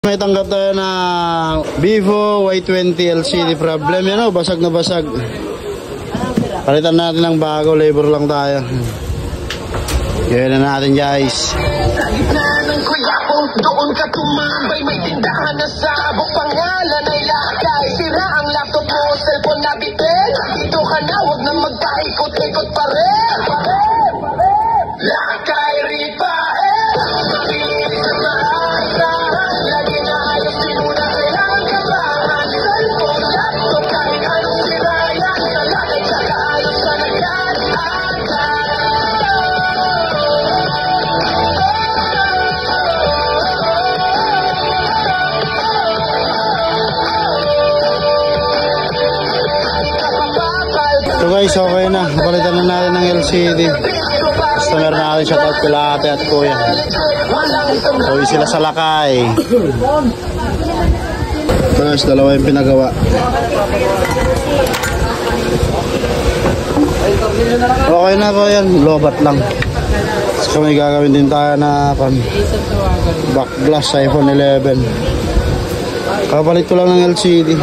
May tanggap tayo na Vivo Y20 LCD problem. Yan o, basag na basag. Palitan natin ng bago, labor lang tayo. Gawin na natin guys. Sa gitna ng kuyapong doon ka tumambay. May tindahan na sabog, pangalan ay lakay. Sira ang laptop mo, cellphone na bitin. Dito ka na, huwag nang magpaikot-ikot pa rin. Lakay Repair, mabilis na maasahan. Lagi na ayos, di mo na kailangan kabahan. Cellphone, laptop, kahit anong sira yan. Sa lakay, tsaka ayos ka na yan. So guys, okay na. Palitan na natin ng LCD. Customer natin, shoutout kila ate at kuya. Uwi sila sa Lakay. Guys, dalawa yung pinagawa. Okay na ko yan. Lobat lang. So may gagawin din tayo na back glass iPhone 11. Kapalit ko lang ng LCD.